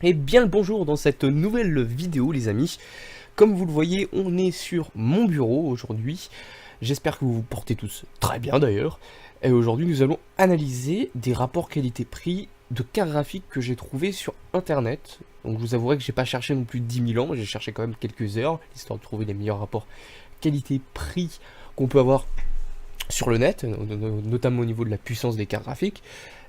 Et bien le bonjour dans cette nouvelle vidéo les amis. Comme vous le voyez, on est sur mon bureau aujourd'hui. J'espère que vous vous portez tous très bien d'ailleurs. Et aujourd'hui nous allons analyser des rapports qualité-prix de cartes graphiques que j'ai trouvé sur internet. Donc je vous avouerai que j'ai pas cherché non plus 10 000 ans, j'ai cherché quand même quelques heures, histoire de trouver les meilleurs rapports qualité-prix qu'on peut avoir sur le net, notamment au niveau de la puissance des cartes graphiques.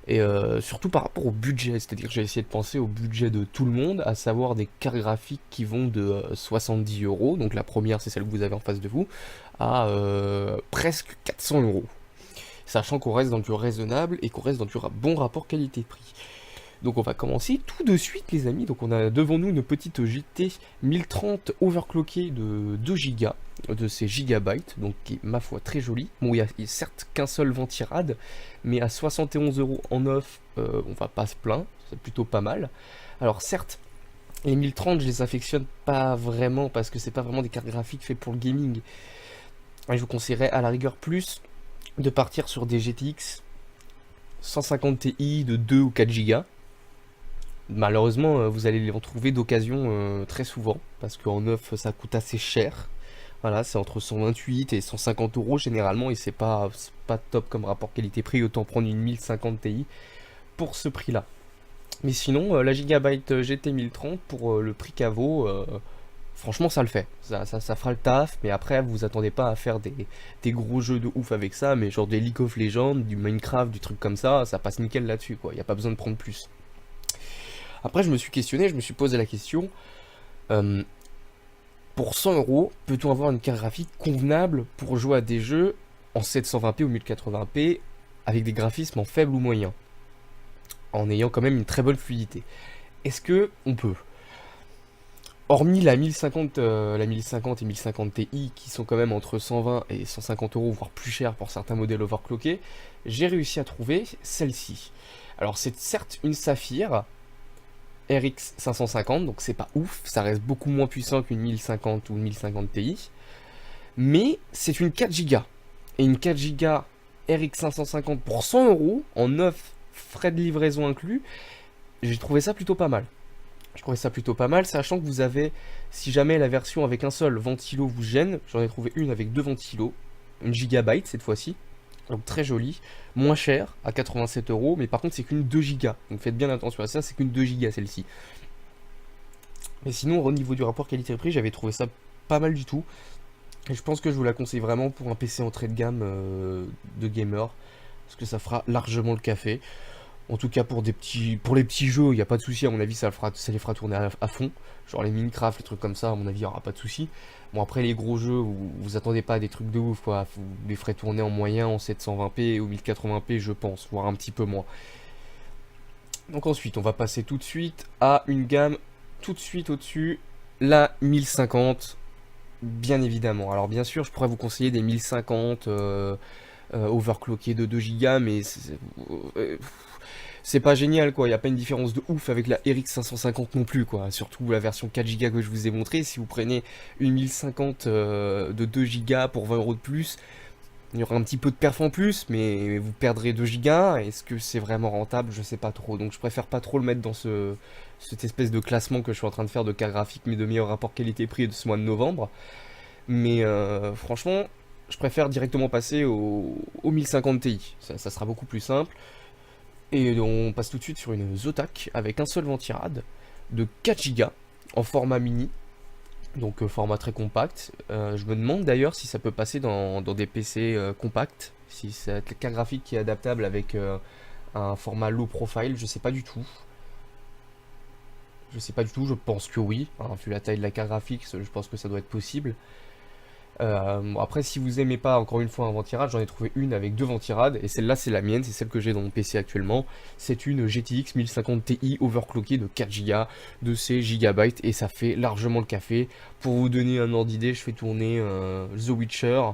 Et surtout par rapport au budget, c'est-à-dire que j'ai essayé de penser au budget de tout le monde, à savoir des cartes graphiques qui vont de 70 euros, donc la première c'est celle que vous avez en face de vous, à presque 400 euros. Sachant qu'on reste dans du raisonnable et qu'on reste dans du bon rapport qualité-prix. Donc on va commencer tout de suite les amis. Donc on a devant nous une petite GT 1030 overclockée de 2 Go, de ces gigabytes, donc qui est ma foi très jolie. Bon, il y a certes qu'un seul ventirad, mais à 71 euros en neuf, on va pas se plaindre, c'est plutôt pas mal. Alors certes, les 1030 je les affectionne pas vraiment parce que c'est pas vraiment des cartes graphiques faites pour le gaming. Et je vous conseillerais à la rigueur plus de partir sur des GTX 150 Ti de 2 ou 4 Go. Malheureusement, vous allez les retrouver d'occasion très souvent, parce qu'en neuf, ça coûte assez cher. Voilà, c'est entre 128 et 150 euros généralement, et c'est pas top comme rapport qualité-prix, autant prendre une 1050 Ti pour ce prix-là. Mais sinon, la Gigabyte GT 1030, pour le prix qu'elle vaut, franchement, ça le fait. Ça fera le taf, mais après, vous attendez pas à faire des gros jeux de ouf avec ça, mais genre des League of Legends, du Minecraft, du truc comme ça passe nickel là-dessus, quoi. Y a pas besoin de prendre plus. Après, je me suis questionné, je me suis posé la question, pour 100 euros, peut-on avoir une carte graphique convenable pour jouer à des jeux en 720p ou 1080p avec des graphismes en faible ou moyen, en ayant quand même une très bonne fluidité? Est-ce que on peut? Hormis la 1050 et 1050 Ti qui sont quand même entre 120 et 150 euros, voire plus cher pour certains modèles overclockés, j'ai réussi à trouver celle-ci. Alors c'est certes une Saphir RX 550, donc c'est pas ouf, ça reste beaucoup moins puissant qu'une 1050 ou une 1050 Ti, mais c'est une 4 Go. Et une 4 Go RX 550 pour 100 euros, en neuf, frais de livraison inclus, j'ai trouvé ça plutôt pas mal. Je trouvais ça plutôt pas mal, sachant que vous avez, si jamais la version avec un seul ventilo vous gêne, j'en ai trouvé une avec deux ventilos, une gigabyte cette fois-ci, donc très jolie, moins cher, à 87 euros, mais par contre c'est qu'une 2 Go, donc faites bien attention à ça, c'est qu'une 2 Go celle-ci. Mais sinon, au niveau du rapport qualité-prix, j'avais trouvé ça pas mal du tout, et je pense que je vous la conseille vraiment pour un PC entrée de gamme de gamer, parce que ça fera largement le café. En tout cas pour les petits jeux, il n'y a pas de souci, à mon avis ça les fera tourner à fond. Genre les Minecraft, les trucs comme ça, à mon avis il n'y aura pas de souci. Bon après les gros jeux, vous attendez pas à des trucs de ouf quoi, vous les ferez tourner en moyen en 720p ou 1080p je pense, voire un petit peu moins. Donc ensuite on va passer tout de suite à une gamme tout de suite au-dessus, la 1050, bien évidemment. Alors bien sûr je pourrais vous conseiller des 1050 overclockés de 2 Go, mais c'est pas génial quoi, il n'y a pas une différence de ouf avec la RX 550 non plus quoi, surtout la version 4 Go que je vous ai montré. Si vous prenez une 1050 de 2 Go pour 20 euros de plus, il y aura un petit peu de perf en plus, mais vous perdrez 2 Go. Est-ce que c'est vraiment rentable? Je sais pas trop, donc je préfère pas trop le mettre dans cette espèce de classement que je suis en train de faire de cartes graphiques mais de meilleur rapport qualité-prix de ce mois de novembre. Mais franchement, je préfère directement passer au 1050 Ti, ça sera beaucoup plus simple. Et on passe tout de suite sur une Zotac avec un seul ventirad de 4 Go en format mini, donc format très compact. Je me demande d'ailleurs si ça peut passer dans des PC compacts, si c'est une carte graphique qui est adaptable avec un format low profile, je sais pas du tout. Je sais pas du tout, je pense que oui, hein, vu la taille de la carte graphique, je pense que ça doit être possible. Bon, après si vous aimez pas encore une fois un ventirad, j'en ai trouvé une avec deux ventirades et celle-là c'est la mienne, c'est celle que j'ai dans mon PC actuellement. C'est une GTX 1050 Ti overclockée de 4 Go de ces gigabytes et ça fait largement le café. Pour vous donner un ordre d'idée, je fais tourner The Witcher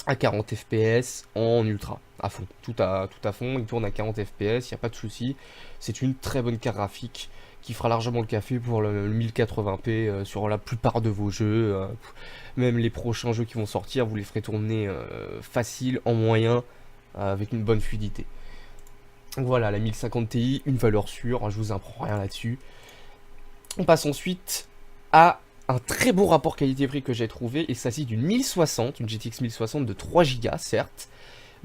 à 40 fps en ultra, à fond, tout à fond, il tourne à 40 fps, il n'y a pas de souci. C'est une très bonne carte graphique qui fera largement le café pour le 1080p sur la plupart de vos jeux. Même les prochains jeux qui vont sortir, vous les ferez tourner facile, en moyen, avec une bonne fluidité. Donc voilà, la 1050 Ti, une valeur sûre, je vous apprends rien là-dessus. On passe ensuite à un très beau rapport qualité-prix que j'ai trouvé. Il s'agit d'une 1060, une GTX 1060 de 3 Go, certes,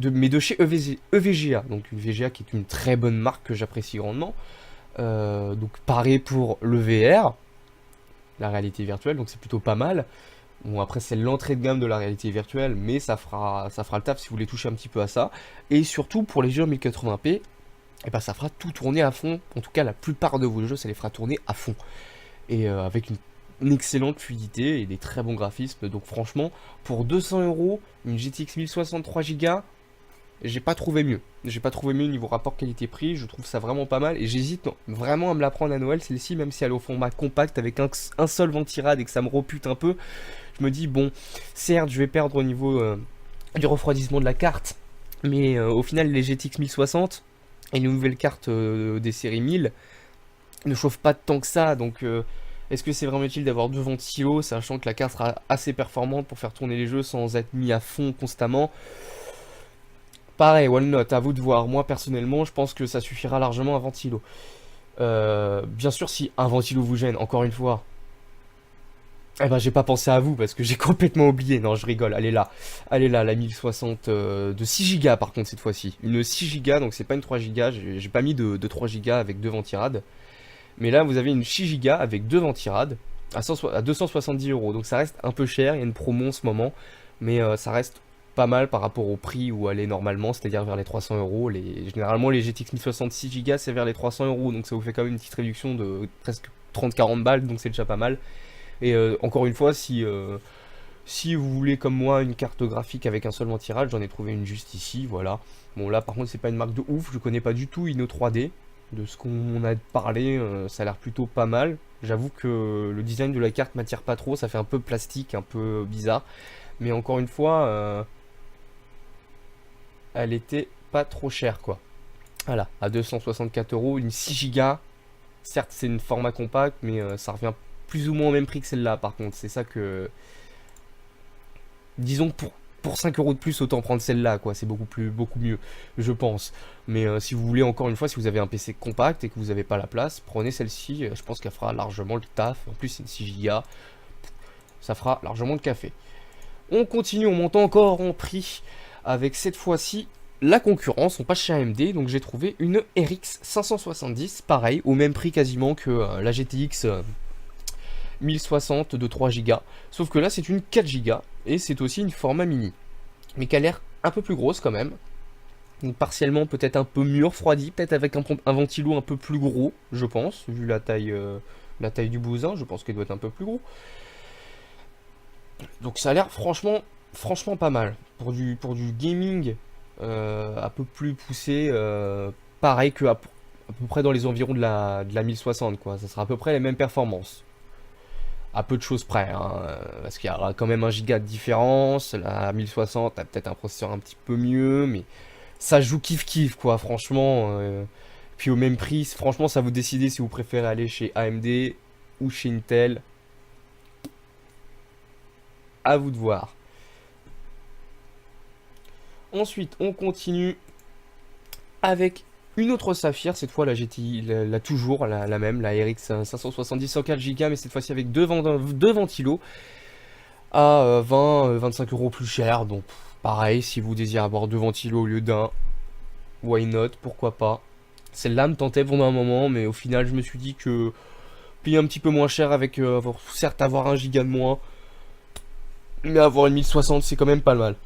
mais de chez EVGA. Donc une VGA qui est une très bonne marque que j'apprécie grandement. Donc pareil pour le VR, la réalité virtuelle, donc c'est plutôt pas mal. Bon, après, c'est l'entrée de gamme de la réalité virtuelle, mais ça fera le taf si vous voulez toucher un petit peu à ça. Et surtout, pour les jeux en 1080p, et ben, ça fera tout tourner à fond. En tout cas, la plupart de vos jeux, ça les fera tourner à fond. Et avec une excellente fluidité et des très bons graphismes. Donc, franchement, pour 200 €, une GTX 1063 Go, j'ai pas trouvé mieux. J'ai pas trouvé mieux niveau rapport qualité-prix. Je trouve ça vraiment pas mal. Et j'hésite vraiment à me la prendre à Noël, celle-ci, même si elle est au format compact avec un seul ventirad et que ça me repute un peu. Je me dis, bon, certes, je vais perdre au niveau du refroidissement de la carte, mais au final, les GTX 1060 et les nouvelles cartes des séries 1000 ne chauffent pas tant que ça. Donc, est-ce que c'est vraiment utile d'avoir deux ventilos, sachant que la carte sera assez performante pour faire tourner les jeux sans être mis à fond constamment? Pareil, why not, à vous de voir. Moi, personnellement, je pense que ça suffira largement un ventilo. Bien sûr, si un ventilo vous gêne, encore une fois, eh ben, j'ai pas pensé à vous parce que j'ai complètement oublié. Non, je rigole. Elle est là, la 1060 de 6 Go par contre cette fois-ci. Une 6 Go, donc c'est pas une 3 Go. J'ai pas mis de 3 Go avec deux ventirades. Mais là, vous avez une 6 Go avec deux ventirades à 270 €. Donc ça reste un peu cher. Il y a une promo en ce moment, mais ça reste pas mal par rapport au prix où elle est normalement, c'est-à-dire vers les 300 €. Généralement, les GTX 1066 Go, c'est vers les 300 €. Donc ça vous fait quand même une petite réduction de presque 30-40 balles. Donc c'est déjà pas mal. Et encore une fois, si vous voulez comme moi une carte graphique avec un seul ventirad, j'en ai trouvé une juste ici, voilà. Bon là par contre c'est pas une marque de ouf, je connais pas du tout Inno 3D. De ce qu'on a parlé, ça a l'air plutôt pas mal. J'avoue que le design de la carte m'attire pas trop, ça fait un peu plastique, un peu bizarre. Mais encore une fois, elle était pas trop chère quoi. Voilà, à 264 €, une 6 Go. Certes c'est une format compact, mais ça revient plus ou moins au même prix que celle-là par contre. C'est ça que... Disons que pour 5 € de plus, autant prendre celle-là, quoi. C'est beaucoup mieux, je pense. Mais si vous voulez, encore une fois, si vous avez un PC compact et que vous n'avez pas la place, prenez celle-ci. Je pense qu'elle fera largement le taf. En plus, c'est une 6 Go. Ça fera largement le café. On continue, on monte encore en prix avec cette fois-ci la concurrence. On passe chez AMD. Donc j'ai trouvé une RX 570, pareil, au même prix quasiment que la GTX 1060 de 3 Go. Sauf que là, c'est une 4 Go et c'est aussi une format mini. Mais qui a l'air un peu plus grosse quand même. Donc partiellement peut-être un peu mieux refroidi, peut-être avec un ventilo un peu plus gros, je pense, vu la taille du bousin, je pense qu'il doit être un peu plus gros. Donc ça a l'air franchement pas mal. Pour du gaming un peu plus poussé, pareil que à peu près dans les environs de la 1060, quoi. Ça sera à peu près les mêmes performances. À peu de choses près, hein, parce qu'il y aura quand même 1 giga de différence. La 1060 a peut-être un processeur un petit peu mieux, mais ça joue kiff quoi, franchement. Puis au même prix, franchement, ça vous décidez si vous préférez aller chez AMD ou chez Intel. À vous de voir. Ensuite, on continue avec une autre Saphir, cette fois la GTI, toujours la même, la RX 570 104 Go, mais cette fois-ci avec deux ventilos à 20-25 € plus cher. Donc pareil, si vous désirez avoir deux ventilos au lieu d'un, why not, pourquoi pas. Celle-là me tentait pendant un moment, mais au final je me suis dit que payer un petit peu moins cher avec certes avoir 1 giga de moins, mais avoir une 1060 c'est quand même pas mal.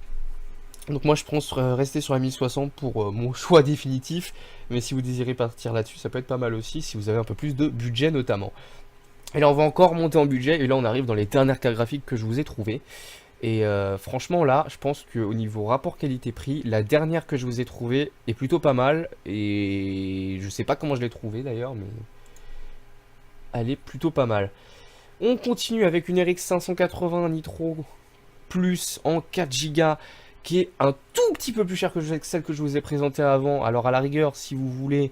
Donc moi je pense rester sur la 1060 pour mon choix définitif. Mais si vous désirez partir là-dessus, ça peut être pas mal aussi si vous avez un peu plus de budget notamment. Et là on va encore monter en budget. Et là on arrive dans les dernières cartes graphiques que je vous ai trouvées. Et franchement là je pense qu'au niveau rapport qualité-prix, la dernière que je vous ai trouvée est plutôt pas mal. Et je sais pas comment je l'ai trouvée d'ailleurs, mais elle est plutôt pas mal. On continue avec une RX 580 Nitro Plus en 4 Go, qui est un tout petit peu plus cher que celle que je vous ai présentée avant. Alors à la rigueur, si vous voulez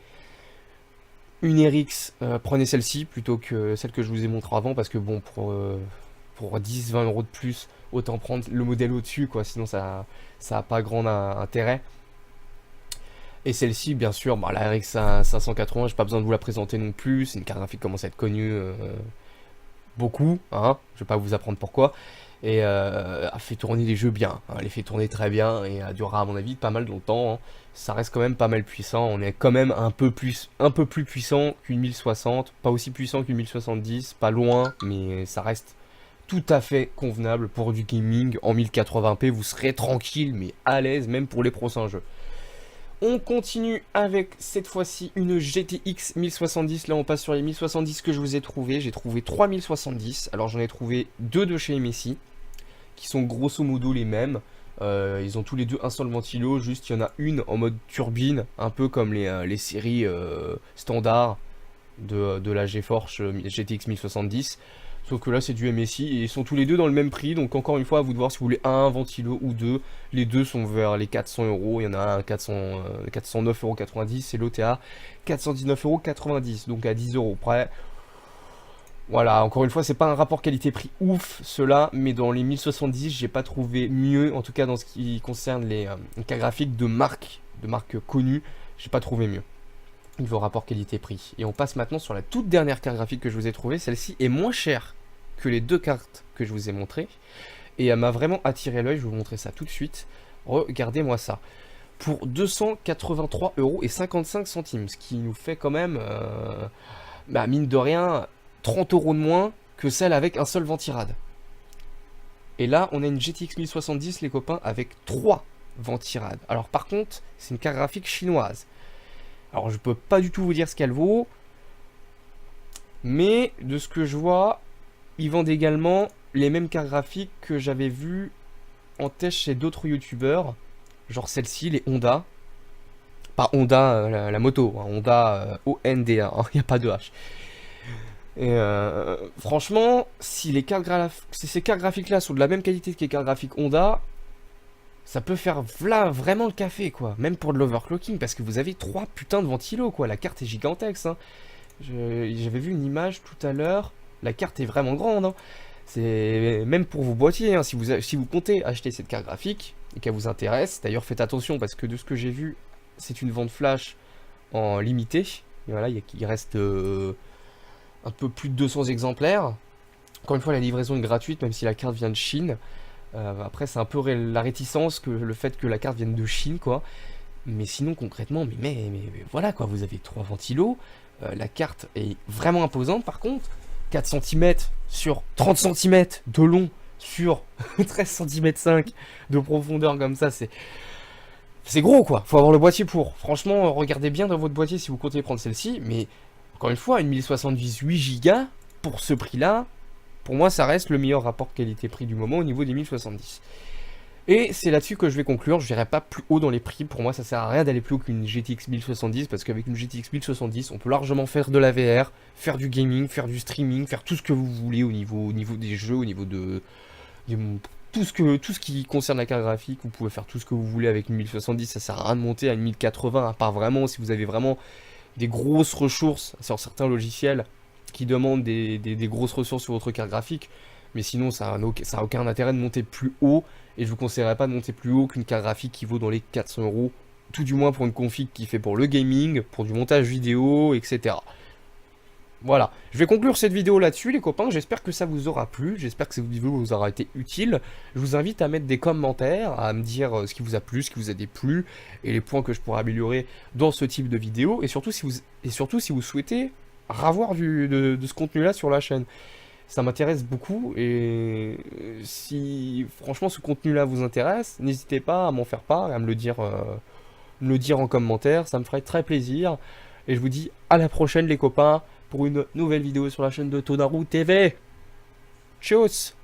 une RX, prenez celle-ci plutôt que celle que je vous ai montré avant, parce que bon, pour 10-20 € de plus, autant prendre le modèle au-dessus, quoi, sinon ça a pas grand intérêt. Et celle-ci, bien sûr, bah, la RX 580, j'ai pas besoin de vous la présenter non plus. C'est une carte graphique qui commence à être connue beaucoup, hein. Je vais pas vous apprendre pourquoi. Et elle fait tourner les jeux bien, hein. Elle les fait tourner très bien et elle durera à mon avis pas mal longtemps, hein. Ça reste quand même pas mal puissant. On est quand même un peu plus puissant qu'une 1060, pas aussi puissant qu'une 1070, pas loin, mais ça reste tout à fait convenable pour du gaming en 1080p. Vous serez tranquille, mais à l'aise même pour les prochains jeux. On continue avec cette fois-ci une GTX 1070. Là, on passe sur les 1070 que je vous ai trouvé. J'ai trouvé 3 1070. Alors, j'en ai trouvé deux de chez MSI qui sont grosso modo les mêmes. Ils ont tous les deux un seul ventilo. Juste, il y en a une en mode turbine, un peu comme les séries standards de la GeForce GTX 1070. Sauf que là c'est du MSI et ils sont tous les deux dans le même prix. Donc encore une fois à vous de voir si vous voulez un ventilo ou deux. Les deux sont vers les 400 euros. Il y en a un à 409,90€ et l'autre est à 419,90€. Donc à 10 euros près. Voilà, encore une fois, c'est pas un rapport qualité-prix ouf, ceux-là, mais dans les 1070, j'ai pas trouvé mieux, en tout cas dans ce qui concerne les cartes graphiques de marque connues, j'ai pas trouvé mieux. Niveau rapport qualité-prix. Et on passe maintenant sur la toute dernière carte graphique que je vous ai trouvée. Celle-ci est moins chère que les deux cartes que je vous ai montrées. Et elle m'a vraiment attiré l'œil, je vais vous montrer ça tout de suite. Regardez-moi ça. Pour 283,55€, ce qui nous fait quand même, mine de rien, 30 € de moins que celle avec un seul ventirad. Et là, on a une GTX 1070, les copains, avec 3 ventirad. Alors par contre, c'est une carte graphique chinoise. Alors je peux pas du tout vous dire ce qu'elle vaut, mais de ce que je vois, ils vendent également les mêmes cartes graphiques que j'avais vu en test chez d'autres youtubeurs, genre celle-ci, les Honda. Pas Honda la moto, hein, Honda ONDA, hein, il n'y a pas de H. Et franchement, si ces cartes graphiques là sont de la même qualité que les cartes graphiques Honda, ça peut faire vraiment le café, quoi. Même pour de l'overclocking, parce que vous avez 3 putains de ventilos, quoi. La carte est gigantesque, hein. J'avais vu une image tout à l'heure. La carte est vraiment grande, hein. C'est même pour vos boîtiers, hein. Si vous comptez acheter cette carte graphique et qu'elle vous intéresse, d'ailleurs faites attention, parce que de ce que j'ai vu, c'est une vente flash en limité. Et voilà, il reste un peu plus de 200 exemplaires. Encore une fois, la livraison est gratuite, même si la carte vient de Chine. Après, c'est un peu la réticence que le fait que la carte vienne de Chine, quoi. Mais sinon, concrètement, mais voilà, quoi. Vous avez 3 ventilos. La carte est vraiment imposante, par contre. 4 cm sur 30 cm de long sur 13 cm 5 de profondeur, comme ça, c'est gros, quoi. Faut avoir le boîtier pour. Franchement, regardez bien dans votre boîtier si vous comptez prendre celle-ci. Mais, encore une fois, une 1070 8 Go, pour ce prix-là, pour moi, ça reste le meilleur rapport qualité-prix du moment au niveau des 1070. Et c'est là-dessus que je vais conclure. Je n'irai pas plus haut dans les prix. Pour moi, ça sert à rien d'aller plus haut qu'une GTX 1070, parce qu'avec une GTX 1070, on peut largement faire de la VR, faire du gaming, faire du streaming, faire tout ce que vous voulez au niveau des jeux, au niveau de tout ce qui concerne la carte graphique. Vous pouvez faire tout ce que vous voulez avec une 1070. Ça sert à rien de monter à une 1080, à part vraiment si vous avez vraiment des grosses ressources sur certains logiciels qui demandent des grosses ressources sur votre carte graphique. Mais sinon, ça n'a aucun intérêt de monter plus haut. Et je vous conseillerais pas de monter plus haut qu'une carte graphique qui vaut dans les 400 €. Tout du moins pour une config qui fait pour le gaming, pour du montage vidéo, etc. Voilà, je vais conclure cette vidéo là-dessus, les copains. J'espère que ça vous aura plu, j'espère que cette vidéo vous aura été utile. Je vous invite à mettre des commentaires, à me dire ce qui vous a plu, ce qui vous a déplu, et les points que je pourrais améliorer dans ce type de vidéo. Et surtout si vous souhaitez ravoir de ce contenu-là sur la chaîne. Ça m'intéresse beaucoup, et si franchement ce contenu-là vous intéresse, n'hésitez pas à m'en faire part et à me le dire en commentaire, ça me ferait très plaisir. Et je vous dis à la prochaine, les copains, pour une nouvelle vidéo sur la chaîne de Tonaru TV. Tchuss!